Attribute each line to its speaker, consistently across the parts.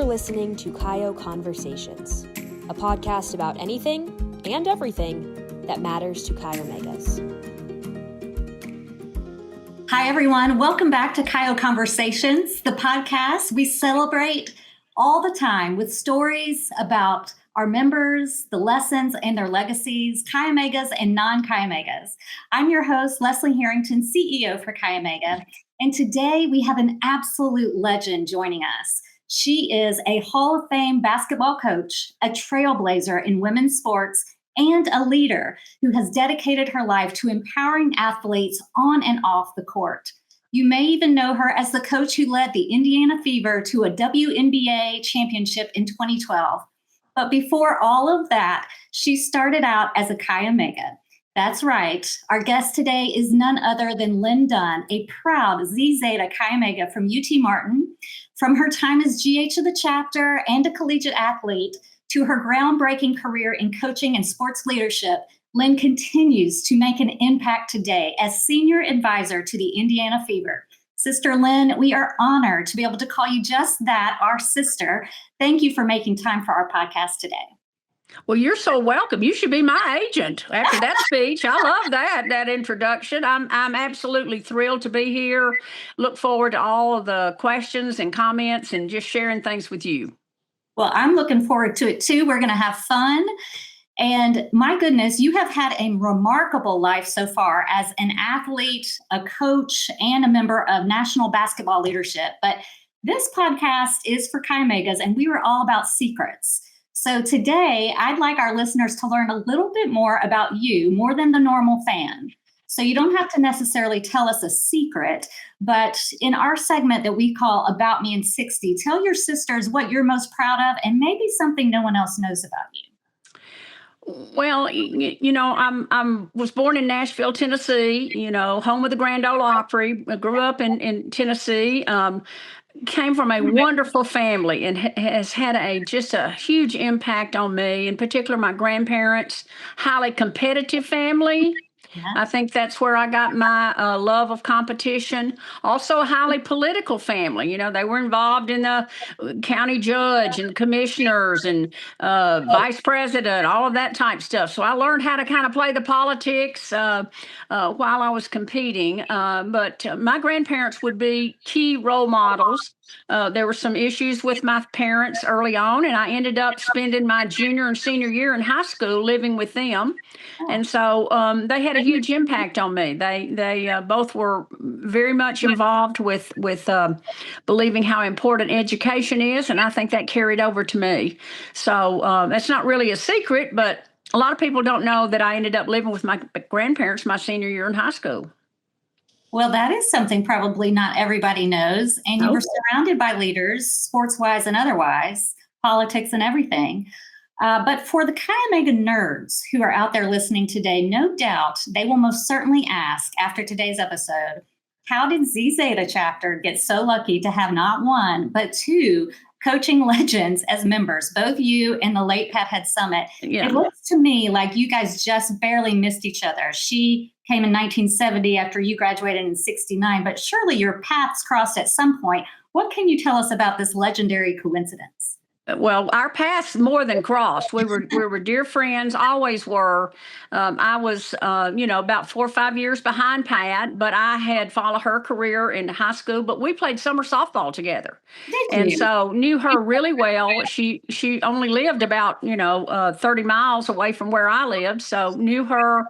Speaker 1: You're listening to Kaio Conversations, a podcast about anything and everything that matters to Chi Omegas.
Speaker 2: Hi, everyone. Welcome back to Kaio Conversations, the podcast we celebrate all the time with stories about our members, the lessons and their legacies, Chi Omegas and non-Chi Omegas. I'm your host, Leslie Harrington, CEO for Chi Omega. And today we have an absolute legend joining us. She is a Hall of Fame basketball coach, a trailblazer in women's sports, and a leader who has dedicated her life to empowering athletes on and off the court. You may even know her as the coach who led the Indiana Fever to a WNBA Championship in 2012. But before all of that, she started out as a Chi Omega. That's right. Our guest today is none other than Lin Dunn, a proud Zeta Chi Omega from UT Martin. From her time as GH of the chapter and a collegiate athlete to her groundbreaking career in coaching and sports leadership, Lin continues to make an impact today as senior advisor to the Indiana Fever. Sister Lin, we are honored to be able to call you just that, our sister. Thank you for making time for our podcast today.
Speaker 3: Well, you're so welcome. You should be my agent after that speech. I love that introduction. I'm absolutely thrilled to be here. Look forward to all of the questions and comments and just sharing things with you.
Speaker 2: Well, I'm looking forward to it too. We're going to have fun. And my goodness, you have had a remarkable life so far as an athlete, a coach, and a member of National Basketball Leadership. But this podcast is for Chi Omegas, and we were all about secrets. So today, I'd like our listeners to learn a little bit more about you, more than the normal fan. So you don't have to necessarily tell us a secret, but in our segment that we call About Me in 60, tell your sisters what you're most proud of and maybe something no one else knows about you.
Speaker 3: Well, I was born in Nashville, Tennessee, home of the Grand Ole Opry. I grew up in Tennessee, came from a wonderful family and has had just a huge impact on me, in particular my grandparents, highly competitive family. Yeah. I think that's where I got my love of competition. Also a highly political family. They were involved in the county judge and commissioners and vice president, all of that type stuff. So I learned how to kind of play the politics while I was competing. But my grandparents would be key role models. There were some issues with my parents early on, and I ended up spending my junior and senior year in high school living with them. And so they had a huge impact on me. They both were very much involved with believing how important education is, and I think that carried over to me. So that's not really a secret, but a lot of people don't know that I ended up living with my grandparents my senior year in high school.
Speaker 2: Well, that is something probably not everybody knows. And you were surrounded by leaders, sports-wise and otherwise, politics and everything. But for the Chi Omega nerds who are out there listening today, no doubt they will most certainly ask after today's episode, how did Zeta chapter get so lucky to have not one, but two coaching legends as members, both you and the late Pat Head Summit? Yeah. It looks to me like you guys just barely missed each other. She came in 1970 after you graduated in 69, but surely your paths crossed at some point. What can you tell us about this legendary coincidence?
Speaker 3: Well, our paths more than crossed. We were dear friends, always were. I was, about 4 or 5 years behind Pat, but I had followed her career in high school. But we played summer softball together, and so knew her really well. She only lived about 30 miles away from where I lived, so knew her.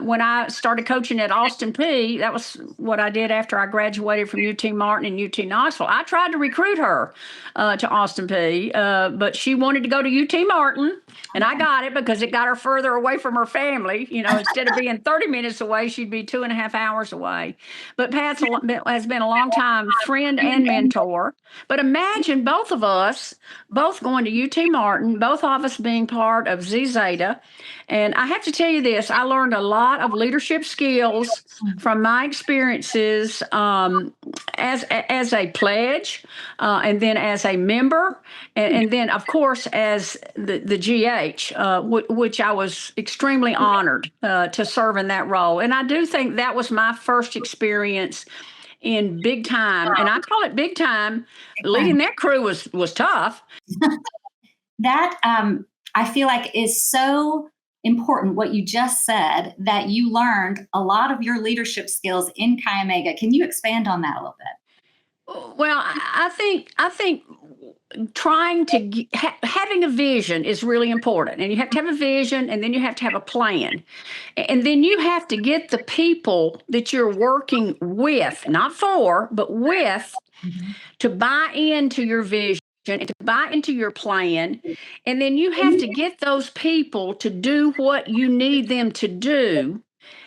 Speaker 3: When I started coaching at Austin Peay, that was what I did after I graduated from UT Martin and UT Knoxville. I tried to recruit her to Austin Peay, but she wanted to go to UT Martin, and I got it because it got her further away from her family. Instead of being 30 minutes away, she'd be 2.5 hours away. But Pat has been a long time friend and mentor. But imagine both of us, both going to UT Martin, both of us being part of Zeta. And I have to tell you this, I learned a lot of leadership skills from my experiences as a pledge, and then as a member, and then, of course, as the GH, which I was extremely honored to serve in that role. And I do think that was my first experience in big time, and I call it big time. Leading that crew was tough.
Speaker 2: That I feel like is so important what you just said, that you learned a lot of your leadership skills in Chi Omega. Can you expand on that a little bit?
Speaker 3: Well, I think trying to having a vision is really important, and you have to have a vision, and then you have to have a plan, and then you have to get the people that you're working with, not for, but with, to buy into your vision and to buy into your plan. And then you have to get those people to do what you need them to do.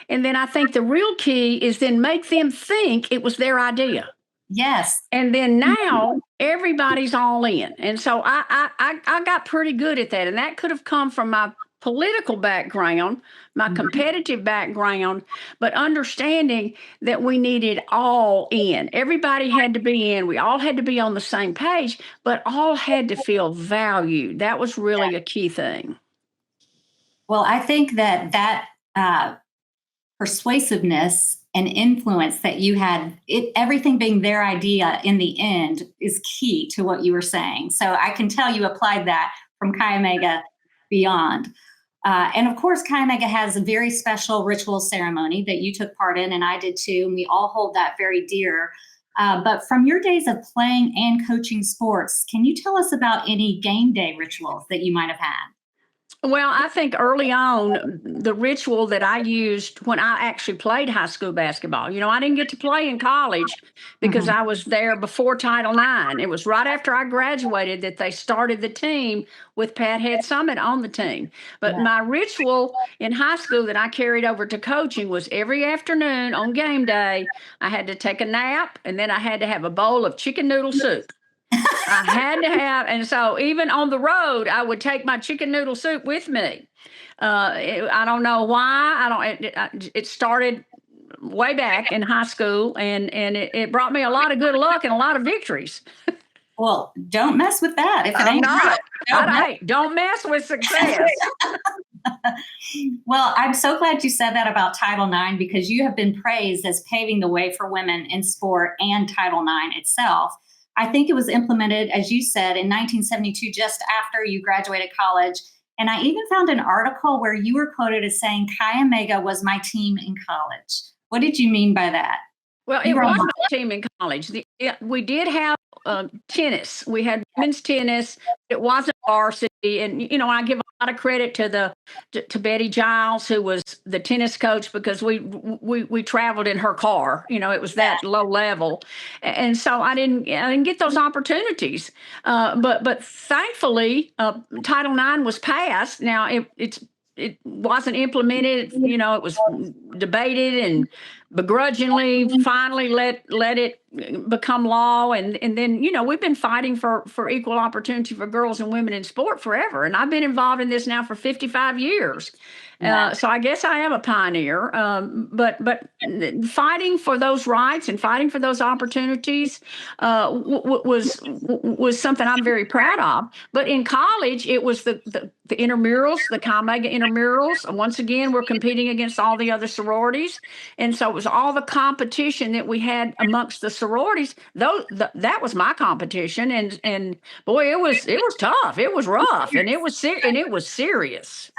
Speaker 3: And then I think the real key is then make them think it was their idea.
Speaker 2: Yes.
Speaker 3: And then now everybody's all in. And so I got pretty good at that. And that could have come from my political background, my competitive background, but understanding that we needed all in. Everybody had to be in. We all had to be on the same page, but all had to feel valued. That was really a key thing.
Speaker 2: Well, I think that persuasiveness and influence that you had, everything being their idea in the end, is key to what you were saying. So I can tell you applied that from Chi Omega beyond. And of course, Chi Omega has a very special ritual ceremony that you took part in, and I did too, and we all hold that very dear. But from your days of playing and coaching sports, can you tell us about any game day rituals that you might have had?
Speaker 3: Well, I think early on, the ritual that I used when I actually played high school basketball, I didn't get to play in college because I was there before Title IX. It was right after I graduated that they started the team with Pat Head Summit on the team. But my ritual in high school that I carried over to coaching was every afternoon on game day, I had to take a nap, and then I had to have a bowl of chicken noodle soup. I had to have, and so even on the road, I would take my chicken noodle soup with me. I don't know why. It started way back in high school, and it brought me a lot of good luck and a lot of victories.
Speaker 2: Well, don't mess with that. If it ain't
Speaker 3: not, don't mess with success.
Speaker 2: Well, I'm so glad you said that about Title IX, because you have been praised as paving the way for women in sport and Title IX itself. I think it was implemented, as you said, in 1972, just after you graduated college. And I even found an article where you were quoted as saying, Chi Omega was my team in college. What did you mean by that?
Speaker 3: Well, it was my team in college. We did have tennis. We had women's tennis. It wasn't varsity. And, I give a lot of credit to Betty Giles, who was the tennis coach, because we traveled in her car. It was that low level. And so I didn't get those opportunities. But thankfully, Title IX was passed. Now, it wasn't implemented. It was debated and begrudgingly finally let it become law. And then, we've been fighting for equal opportunity for girls and women in sport forever. And I've been involved in this now for 55 years. So I guess I am a pioneer, but fighting for those rights and fighting for those opportunities was something I'm very proud of. But in college, it was the intramurals, the Chi Omega intramurals. Once again, we're competing against all the other sororities, and so it was all the competition that we had amongst the sororities. That was my competition, and boy, it was tough. It was rough, and it was serious.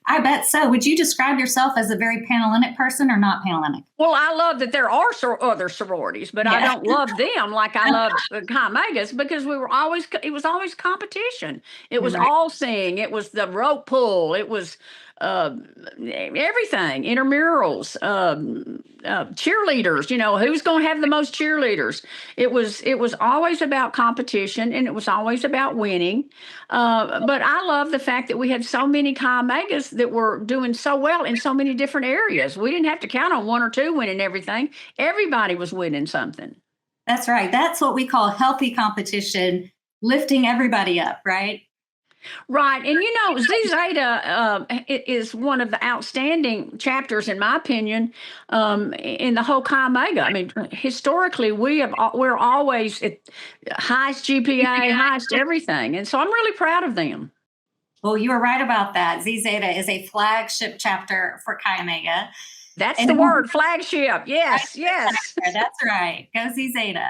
Speaker 2: I bet so. Would you describe yourself as a very Panhellenic person or not Panhellenic?
Speaker 3: Well, I love that there are other sororities, but I don't love them like I love Chi Omegas, because it was always competition. It was all sing. It was the rope pull. It was everything, intramurals, cheerleaders, who's going to have the most cheerleaders. It was always about competition, and it was always about winning. But I love the fact that we had so many Chi Omegas that were doing so well in so many different areas. We didn't have to count on one or two winning everything. Everybody was winning something.
Speaker 2: That's right. That's what we call healthy competition, lifting everybody up, right?
Speaker 3: Right. And, Zeta is one of the outstanding chapters, in my opinion, in the whole Chi Omega. I mean, historically, we're always at highest GPA, highest everything. And so I'm really proud of them.
Speaker 2: Well, you were right about that. Zeta is a flagship chapter for Chi Omega.
Speaker 3: That's the
Speaker 2: And
Speaker 3: word, flagship. Yes, yes.
Speaker 2: that's right. Go see Zeta.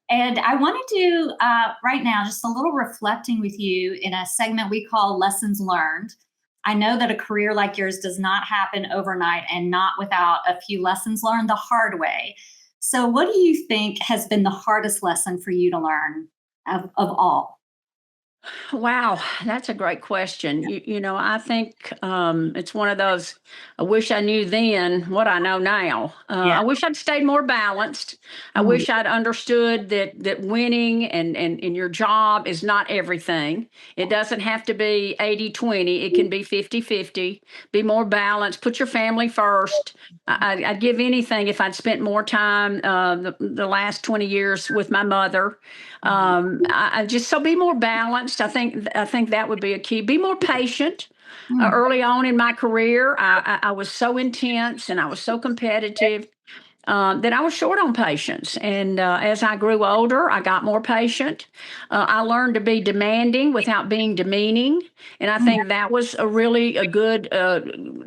Speaker 2: And I want to do right now just a little reflecting with you in a segment we call Lessons Learned. I know that a career like yours does not happen overnight and not without a few lessons learned the hard way. So, what do you think has been the hardest lesson for you to learn of all?
Speaker 3: Wow, that's a great question. I think it's one of those. I wish I knew then what I know now.
Speaker 2: Yeah.
Speaker 3: I wish I'd stayed more balanced. I
Speaker 2: Mm.
Speaker 3: wish I'd understood that winning and in your job is not everything. It doesn't have to be 80-20. It can be 50-50. Be more balanced. Put your family first. I'd give anything if I'd spent more time the last 20 years with my mother. I just so be more balanced. I think that would be a key. Be more patient. Early on in my career, I was so intense and I was so competitive that I was short on patience. And as I grew older, I got more patient. I learned to be demanding without being demeaning. And I think that was a good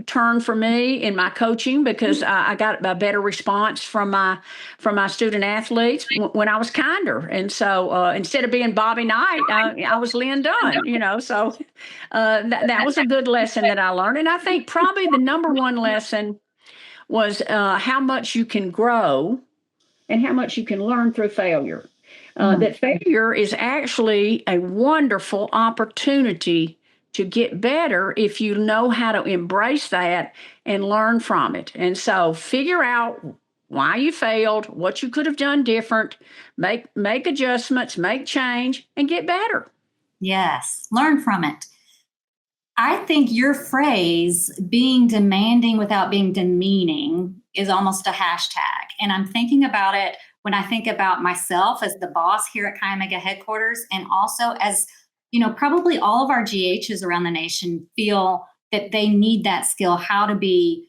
Speaker 3: turn for me in my coaching because I got a better response from my student athletes when I was kinder. And so instead of being Bobby Knight, I was Lin Dunn. So that was a good lesson that I learned. And I think probably the number one lesson was how much you can grow and how much you can learn through failure. That failure is actually a wonderful opportunity to get better if you know how to embrace that and learn from it. And so figure out why you failed, what you could have done different, make adjustments, make change, and get better.
Speaker 2: Yes, learn from it. I think your phrase, being demanding without being demeaning, is almost a hashtag. And I'm thinking about it when I think about myself as the boss here at Chi Omega headquarters, and also as, probably all of our GHs around the nation feel that they need that skill, how to be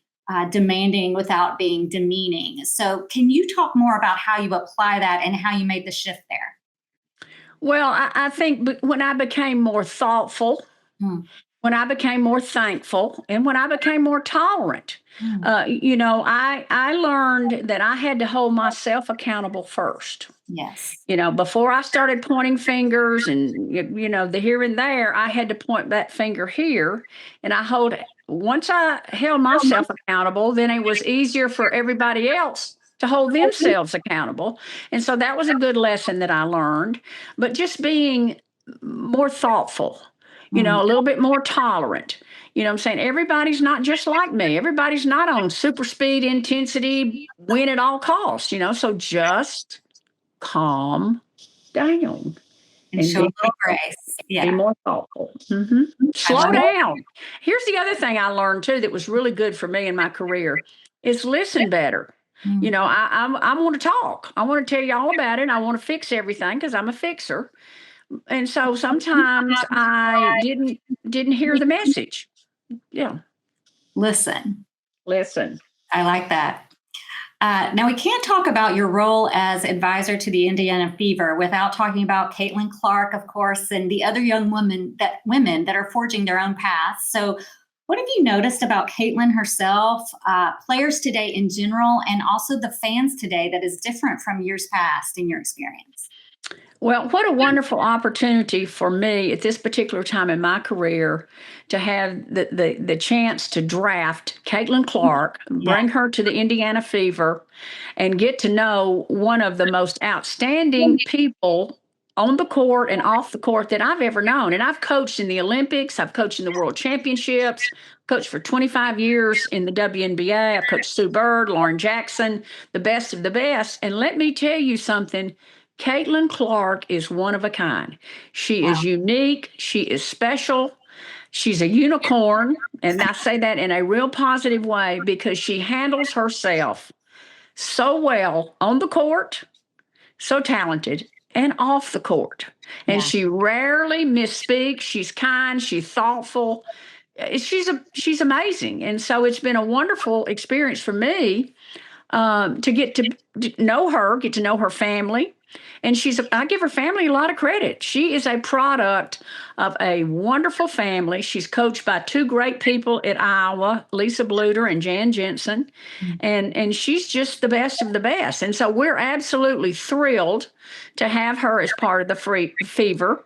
Speaker 2: demanding without being demeaning. So can you talk more about how you apply that and how you made the shift there?
Speaker 3: Well, I think when I became more thoughtful, when I became more thankful, and when I became more tolerant, I learned that I had to hold myself accountable first.
Speaker 2: Yes.
Speaker 3: Before I started pointing fingers and, the here and there, I had to point that finger here. And once I held myself accountable, then it was easier for everybody else to hold themselves accountable. And so that was a good lesson that I learned. But just being more thoughtful, a little bit more tolerant. I'm saying? Everybody's not just like me. Everybody's not on super speed, intensity, win at all costs, so just calm down
Speaker 2: And show a little grace. Yeah.
Speaker 3: Be more thoughtful. Slow down. Here's the other thing I learned too that was really good for me in my career is listen better. I want to talk. I want to tell you all about it. I want to fix everything because I'm a fixer. And so sometimes I didn't hear the message. Yeah.
Speaker 2: Listen.
Speaker 3: I
Speaker 2: like that. Now, we can't talk about your role as advisor to the Indiana Fever without talking about Caitlin Clark, of course, and the other young women that are forging their own paths. So what have you noticed about Caitlin herself, players today in general, and also the fans today that is different from years past in your experience?
Speaker 3: Well, what a wonderful opportunity for me at this particular time in my career to have the chance to draft Caitlin Clark, bring her to the Indiana Fever, and get to know one of the most outstanding people on the court and off the court that I've ever known. And I've coached in the Olympics. I've coached in the World Championships, coached for 25 years in the WNBA. I've coached Sue Bird, Lauren Jackson, the best of the best. And let me tell you something. Caitlin Clark is one of a kind. She is unique. She is special. She's a unicorn. And I say that in a real positive way because she handles herself so well on the court, so talented, and off the court. And she rarely misspeaks. She's kind. She's thoughtful. She's amazing. And so it's been a wonderful experience for me to get to know her, get to know her family, And I give her family a lot of credit. She is a product of a wonderful family. She's coached by two great people at Iowa, Lisa Bluter and Jan Jensen. And she's just the best of the best. And so we're absolutely thrilled to have her as part of the Fever.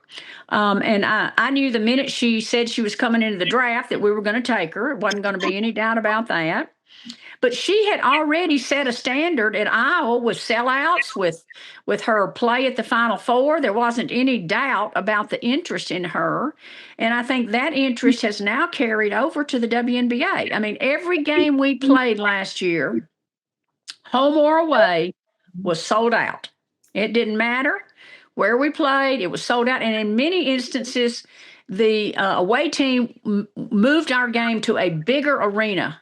Speaker 3: And I knew the minute she said she was coming into the draft that we were going to take her. It wasn't going to be any doubt about that. But she had already set a standard at Iowa with sellouts, with her play at the Final Four. There wasn't any doubt about the interest in her. And I think that interest has now carried over to the WNBA. I mean, every game we played last year, home or away, was sold out. It didn't matter where we played, it was sold out. And in many instances, the away team moved our game to a bigger arena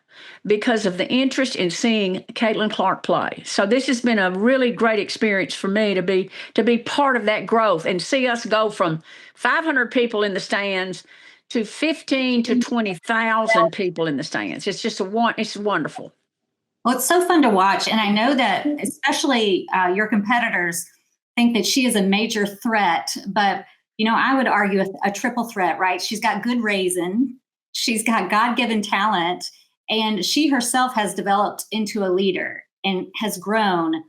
Speaker 3: because of the interest in seeing Caitlin Clark play. So this has been a really great experience for me to be part of that growth and see us go from 500 people in the stands to 15 to 20,000 people in the stands. It's just it's wonderful.
Speaker 2: Well, it's so fun to watch. And I know that especially your competitors think that she is a major threat, but I would argue a triple threat, right? She's got good raising, she's got God-given talent, and she herself has developed into a leader and has grown,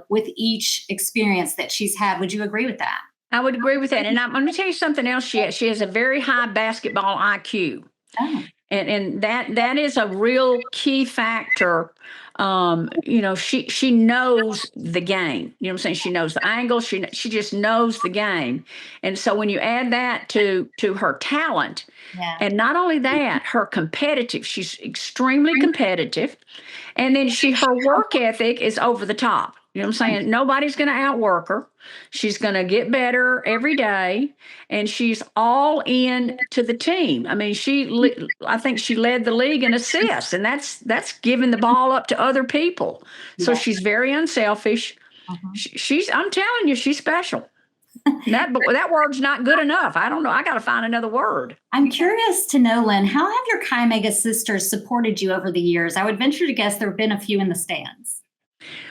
Speaker 2: with each experience that she's had. Would you agree with that?
Speaker 3: I would agree with that. And I'm going to tell you something else. She has a very high basketball IQ. Oh. And that is a real key factor. She knows the game. You know what I'm saying? She knows the angle. She just knows the game. And so when you add that to her talent, and not only that, her competitive, she's extremely competitive. And then her work ethic is over the top. You know what I'm saying? Nobody's going to outwork her. She's going to get better every day, and she's all in to the team. I mean, I think she led the league in assists, and that's giving the ball up to other people. So she's very unselfish. I'm telling you, she's special. That word's not good enough. I don't know. I got to find another word.
Speaker 2: I'm curious to know, Lynn, how have your Chi Mega sisters supported you over the years? I would venture to guess there have been a few in the stands.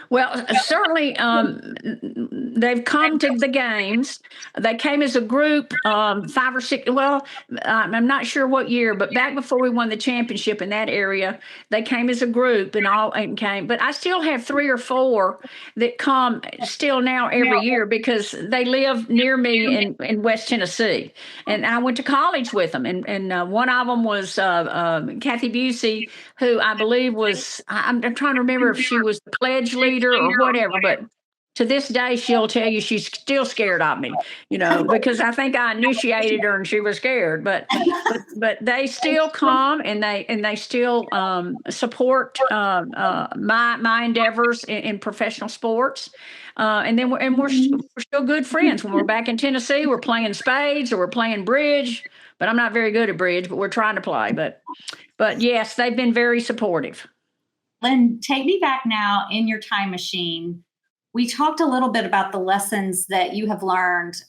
Speaker 3: Well, certainly they've come to the games. They came as a group, 5 or 6. Well, I'm not sure what year, but back before we won the championship in that area, they came as a group and came. But I still have 3 or 4 that come still now every year because they live near me in West Tennessee, and I went to college with them. And one of them was Kathy Busey, who I believe was I'm trying to remember if she was the pledge leader or whatever, but to this day she'll tell you she's still scared of me, because I think I initiated her and she was scared, but they still come and they still support my endeavors in professional sports, and then we're still good friends. When we're back in Tennessee, we're playing spades or we're playing bridge, but I'm not very good at bridge, but we're trying to play. But yes, they've been very supportive.
Speaker 2: Lynn, take me back now in your time machine. We talked a little bit about the lessons that you have learned,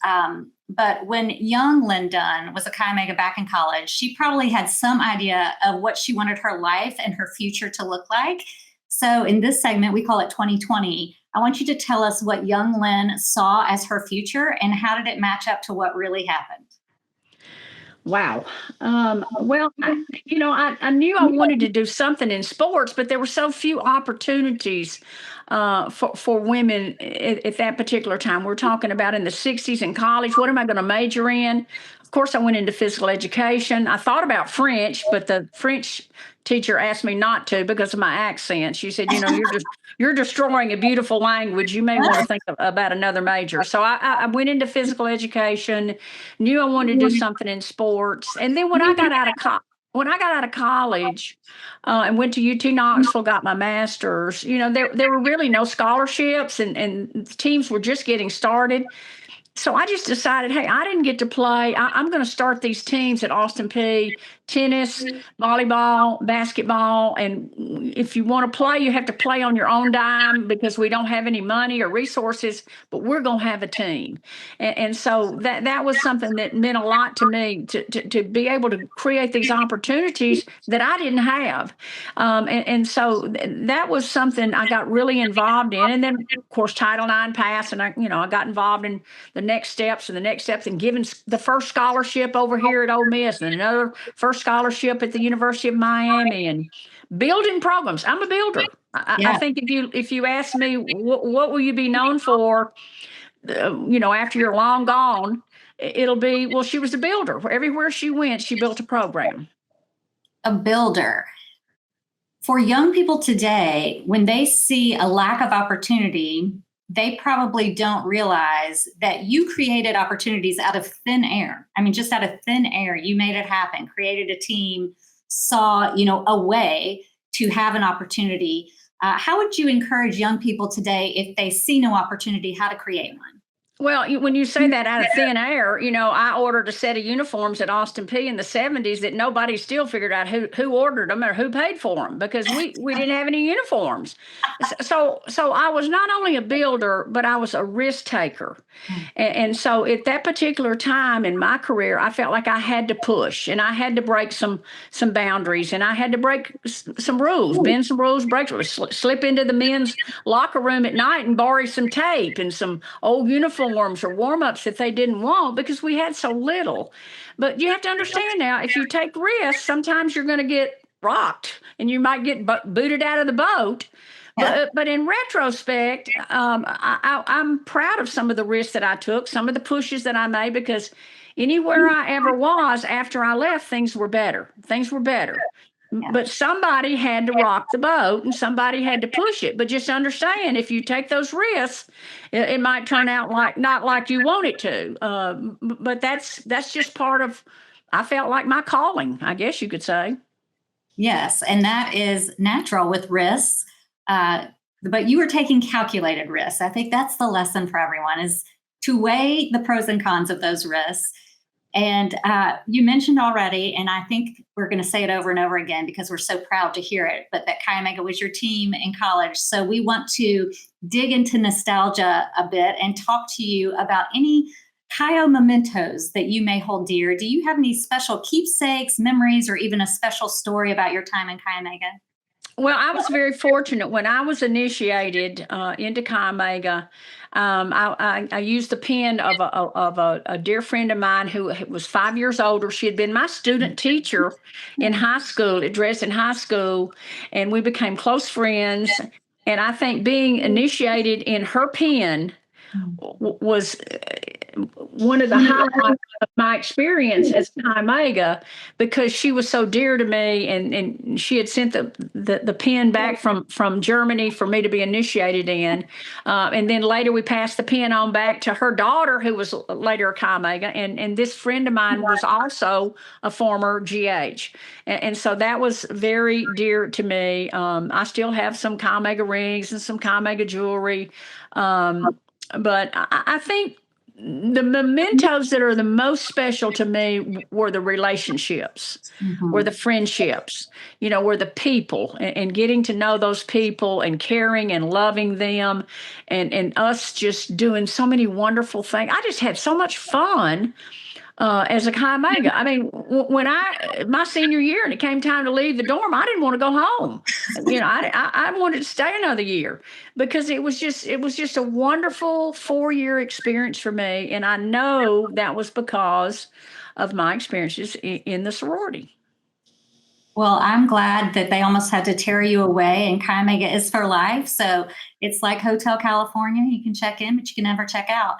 Speaker 2: but when young Lin Dunn was a Chi Mega back in college, she probably had some idea of what she wanted her life and her future to look like. So in this segment, we call it 2020. I want you to tell us what young Lin saw as her future and how did it match up to what really happened?
Speaker 3: Wow. Well, I knew I wanted to do something in sports, but there were so few opportunities for women at that particular time. We're talking about in the 60s in college. What am I going to major in? Of course, I went into physical education. I thought about French, but the French teacher asked me not to because of my accent. She said, you're destroying a beautiful language. You may want to think about another major. So I went into physical education, knew I wanted to do something in sports. And then when I got out of college and went to UT Knoxville, got my master's, there were really no scholarships and teams were just getting started. So I just decided, hey, I didn't get to play. I'm going to start these teams at Austin Peay tennis, volleyball, basketball. And if you want to play, you have to play on your own dime because we don't have any money or resources, but we're going to have a team. And so that was something that meant a lot to me to be able to create these opportunities that I didn't have. And so that was something I got really involved in. And then, of course, Title IX passed, and I got involved in the next steps and given the first scholarship over here at Ole Miss and another first scholarship at the University of Miami, and building programs. I'm a builder. I think if you ask me what will you be known for, after you're long gone, it'll be, well, she was a builder. Everywhere she went, she built a program.
Speaker 2: A builder. For young people today, when they see a lack of opportunity, they probably don't realize that you created opportunities out of thin air. I mean, just out of thin air, you made it happen, created a team, saw, a way to have an opportunity. How would you encourage young people today, if they see no opportunity, how to create one?
Speaker 3: Well, when you say that out of thin air, I ordered a set of uniforms at Austin Peay in the 70s that nobody still figured out who ordered them or who paid for them because we didn't have any uniforms. So I was not only a builder, but I was a risk taker. And so at that particular time in my career, I felt like I had to push and I had to break some boundaries and I had to break some rules, bend some rules, break slip into the men's locker room at night and borrow some tape and some old uniforms or warm-ups that they didn't want because we had so little. But you have to understand now, if you take risks, sometimes you're going to get rocked and you might get booted out of the boat. But in retrospect, I'm proud of some of the risks that I took, some of the pushes that I made, because anywhere I ever was after I left, things were better. But somebody had to rock the boat and somebody had to push it. But just understand, if you take those risks, it might turn out not like you want it to. But that's just part of, I felt like, my calling, I guess you could say.
Speaker 2: Yes, and that is natural with risks. But you were taking calculated risks. I think that's the lesson for everyone, is to weigh the pros and cons of those risks. And you mentioned already, and I think we're going to say it over and over again because we're so proud to hear it, but that Chi Omega was your team in college. So we want to dig into nostalgia a bit and talk to you about any Chi Mementos that you may hold dear. Do you have any special keepsakes, memories, or even a special story about your time in Chi Omega?
Speaker 3: Well, I was very fortunate when I was initiated into Chi Omega. I used the pen of a dear friend of mine who was 5 years older. She had been my student teacher in high school, at Dresden High School, and we became close friends. And I think being initiated in her pen was one of the highlights of my experience as Chi Omega, because she was so dear to me, and she had sent the pen back from Germany for me to be initiated in, and then later we passed the pen on back to her daughter, who was later a Chi Omega, and this friend of mine was also a former GH, and so that was very dear to me. I still have some Chi Omega rings and some Chi Omega jewelry, but I think the mementos that are the most special to me were the relationships, were the friendships, were the people, and getting to know those people and caring and loving them, and us just doing so many wonderful things. I just had so much fun as a Chi Omega. I mean, when my senior year and it came time to leave the dorm, I didn't want to go home. I wanted to stay another year because it was just a wonderful 4-year experience for me. And I know that was because of my experiences in the sorority.
Speaker 2: Well, I'm glad that they almost had to tear you away, and Chi Omega is for life. So it's like Hotel California. You can check in, but you can never check out.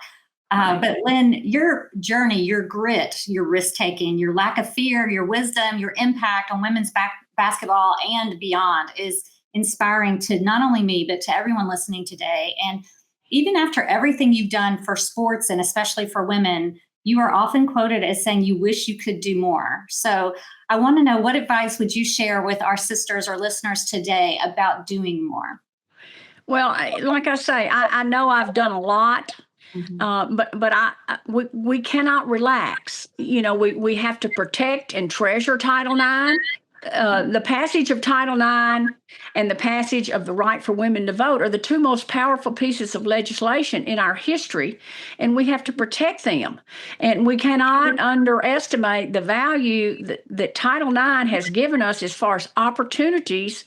Speaker 2: But Lynn, your journey, your grit, your risk-taking, your lack of fear, your wisdom, your impact on women's basketball and beyond is inspiring to not only me, but to everyone listening today. And even after everything you've done for sports and especially for women, you are often quoted as saying you wish you could do more. So I want to know, what advice would you share with our sisters or listeners today about doing more?
Speaker 3: Well, like I say, I know I've done a lot. We cannot relax. We have to protect and treasure Title IX. The passage of Title IX and the passage of the right for women to vote are the two most powerful pieces of legislation in our history, and we have to protect them. And we cannot underestimate the value that Title IX has given us as far as opportunities,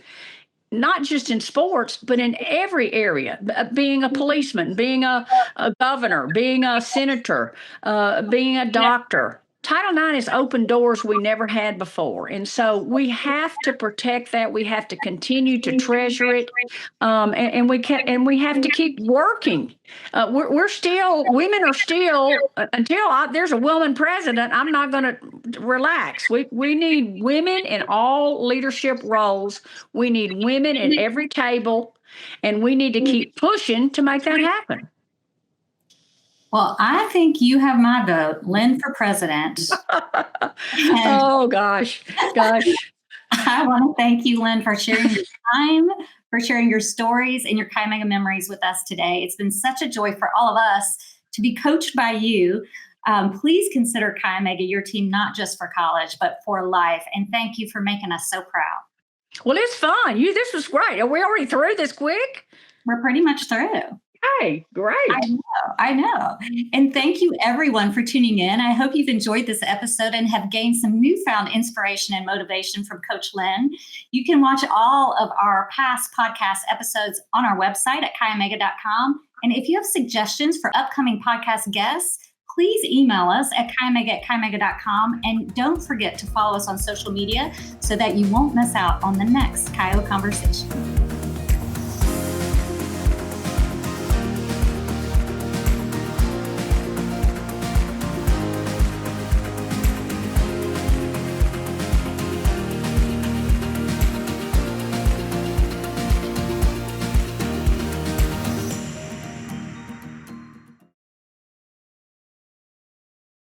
Speaker 3: not just in sports, but in every area, being a policeman, being a governor, being a senator, being a doctor. Title IX has opened doors we never had before. And so we have to protect that. We have to continue to treasure it. And we have to keep working. Women are still, until there's a woman president, I'm not going to relax. We need women in all leadership roles. We need women at every table, and we need to keep pushing to make that happen.
Speaker 2: Well, I think you have my vote, Lin for president.
Speaker 3: Oh, gosh.
Speaker 2: I want to thank you, Lin, for sharing your time, for sharing your stories and your Chi Mega memories with us today. It's been such a joy for all of us to be coached by you. Please consider Chi Mega your team, not just for college, but for life. And thank you for making us so proud.
Speaker 3: Well, it's fun. This was great. Are we already through this quick?
Speaker 2: We're pretty much through.
Speaker 3: Hey, great.
Speaker 2: I know. And thank you, everyone, for tuning in. I hope you've enjoyed this episode and have gained some newfound inspiration and motivation from Coach Lin. You can watch all of our past podcast episodes on our website at chiomega.com. And if you have suggestions for upcoming podcast guests, please email us at chiomega@chiomega.com. And don't forget to follow us on social media so that you won't miss out on the next Chi Conversation.